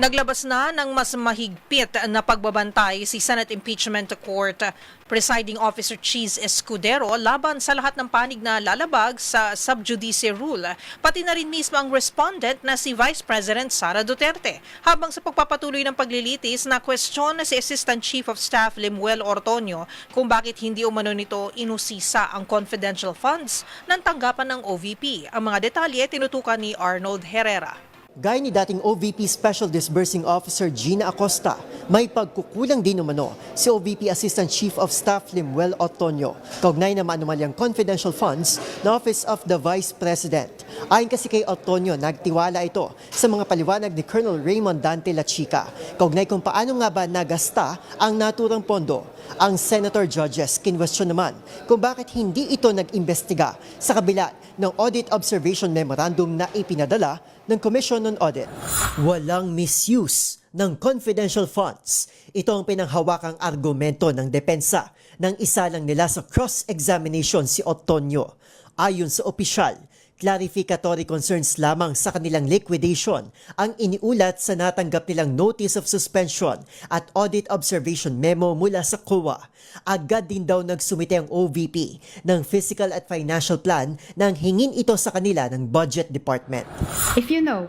Naglabas na ng mas mahigpit na pagbabantay si Senate Impeachment Court Presiding Officer Cheese Escudero laban sa lahat ng panig na lalabag sa sub judice rule, pati na rin mismo ang respondent na si Vice President Sara Duterte. Habang sa pagpapatuloy ng paglilitis, na question na si Assistant Chief of Staff Limuel Ortonio kung bakit hindi umano nito inusisa ang confidential funds ng tanggapan ng OVP. Ang mga detalye tinutukan ni Arnold Herrera. Gaya ni dating OVP Special Disbursing Officer Gina Acosta, may pagkukulang din umano si OVP Assistant Chief of Staff Limuel Ortonio kaugnay na maanumalyang confidential funds na Office of the Vice President. Ayon kasi kay Ortonio, nagtiwala ito sa mga paliwanag ni Colonel Raymond Dante Lachica kaugnay kung paano nga ba nagasta ang naturang pondo. Ang Senator Judges kinwestiyon naman kung bakit hindi ito nag-imbestiga sa kabila ng Audit Observation Memorandum na ipinadala ng Commission on Audit. Walang misuse ng confidential funds. Ito ang pinanghawakang argumento ng depensa ng isa lang nila sa cross-examination si Ortonio. Ayon sa opisyal, clarificatory concerns lamang sa kanilang liquidation ang iniulat sa natanggap nilang Notice of Suspension at Audit Observation Memo mula sa COA. Agad din daw nagsumite ang OVP ng Fiscal at Financial Plan nang hingin ito sa kanila ng Budget Department. If you know,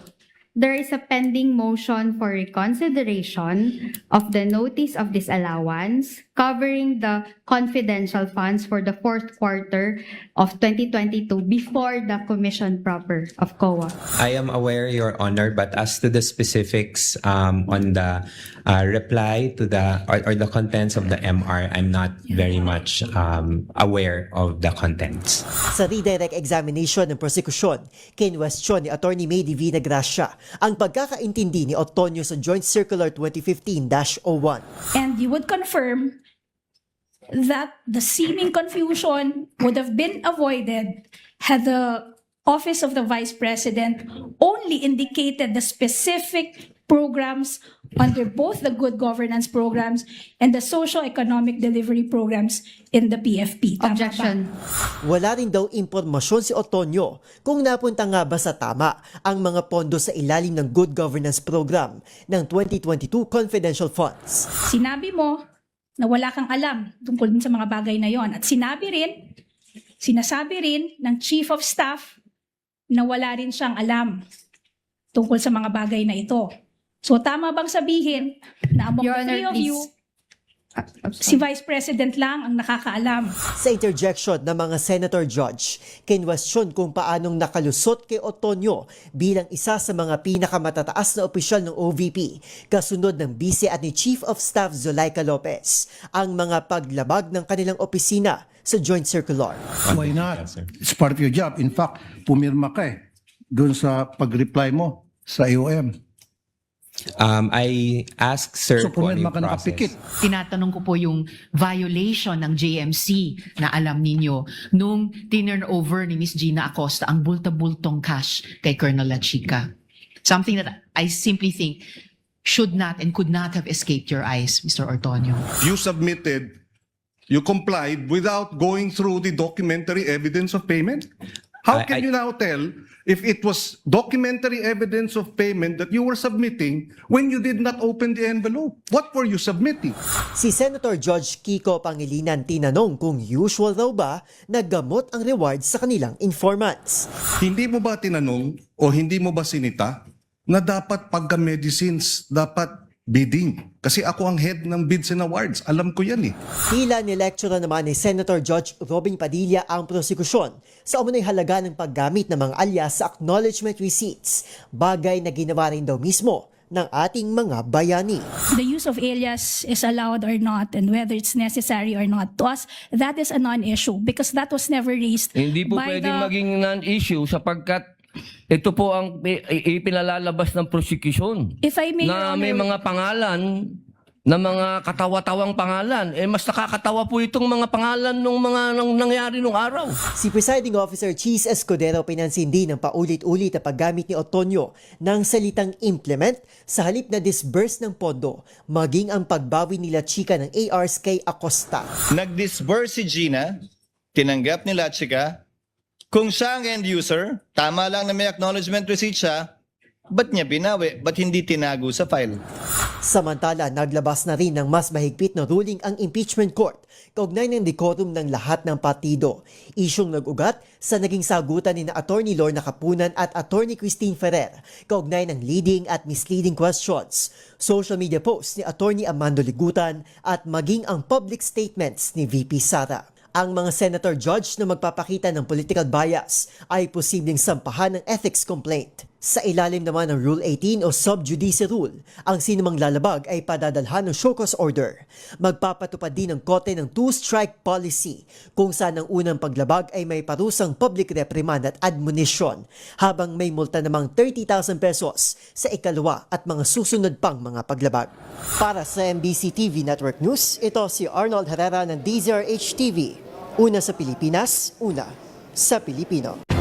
there is a pending motion for reconsideration of the notice of disallowance covering the confidential funds for the fourth quarter of 2022 before the commission proper of COA. I am aware, Your Honor, but as to the specifics on the reply to the or the contents of the MR, I'm not very much aware of the contents. Sa redirect examination ng prosekusyon, kinwestiyon ni Atty. May Divina Gracia ang pagkakaintindi ni Ortonio sa Joint Circular 2015-01. And you would confirm that the seeming confusion would have been avoided had the Office of the Vice President only indicated the specific programs under both the good governance programs and the socio-economic delivery programs in the PFP. Tama ba? Objection. Wala rin daw impormasyon si Ortonio kung napunta nga ba sa tama ang mga pondo sa ilalim ng Good Governance Program ng 2022 Confidential Funds. Sinabi mo na wala kang alam tungkol din sa mga bagay na yon. At sinasabi rin ng Chief of Staff na wala rin siyang alam tungkol sa mga bagay na ito. So tama bang sabihin na among Your the three Honor, of you, si Vice President lang ang nakakaalam? Sa interjection ng mga Senator Judge, kinwestiyon kung paanong nakalusot kay Ortonio bilang isa sa mga pinakamatataas na opisyal ng OVP, kasunod ng Vice at ni Chief of Staff Zulaika Lopez, ang mga paglabag ng kanilang opisina sa Joint Circular. Why not? It's part of your job. In fact, pumirma ka doon sa pag-reply mo sa IOM. I asked Sir So kung ano pumirma yung ka nakapikit. process. Tinatanong ko po yung violation ng JMC na alam ninyo nung tinurn over ni Miss Gina Acosta ang bulta-bultong cash kay Colonel Lachica. Something that I simply think should not and could not have escaped your eyes, Mr. Ortonio. You complied without going through the documentary evidence of payment? How can you now tell if it was documentary evidence of payment that you were submitting when you did not open the envelope? What were you submitting? Si Senator Judge Kiko Pangilinan tinanong kung usual daw ba na gamot ang reward sa kanilang informants. Hindi mo ba tinanong o hindi mo ba sinita na dapat pagka-medicines, dapat bidding? Kasi ako ang head ng Bids and Awards. Alam ko yan eh. Tila ni lecture naman ni Senator Judge Robin Padilla ang prosekusyon sa umunoy halaga ng paggamit ng mga alias sa acknowledgement receipts, bagay na ginawa rin daw mismo ng ating mga bayani. The use of alias is allowed or not, and whether it's necessary or not, to us, that is a non-issue because that was never raised Hindi po by pwedeng the... maging non-issue sapagkat ito po ang ipinalalabas ng prosecution If I may, na Your may Honor, mga pangalan na mga katawa-tawang pangalan. Mas nakakatawa po itong mga pangalan ng mga nangyari nung araw. Si Presiding Officer Cheese Escudero pinansin din ng paulit-ulit na paggamit ni Ortonio ng salitang implement sa halip na disburse ng pondo, maging ang pagbawi nila chika ng ARs kay Acosta. Nag-disburse si Gina, tinanggap nila chika. Kung siya ang end user, tama lang na may acknowledgement receipt siya, ba't niya binawi? Ba't hindi tinago sa file? Samantala, naglabas na rin ng mas mahigpit na ruling ang impeachment court kaugnay ng decorum ng lahat ng partido. Isyong nag-ugat sa naging sagutan ni na Attorney Lorna Capunan at Attorney Christine Ferrer kaugnay ng leading at misleading questions, social media posts ni Attorney Amando Ligutan at maging ang public statements ni VP Sara. Ang mga senator judge na magpapakita ng political bias ay posibleng sampahan ng ethics complaint. Sa ilalim naman ng Rule 18 o Sub Judice Rule, ang sinumang lalabag ay padadalhan ng show cause order. Magpapatupad din ng Korte ng two-strike policy kung saan ang unang paglabag ay may parusang public reprimand at admonition habang may multa namang 30,000 pesos sa ikalawa at mga susunod pang mga paglabag. Para sa MBC TV Network News, ito si Arnold Herrera ng DZRH TV. Una sa Pilipinas, una sa Pilipino.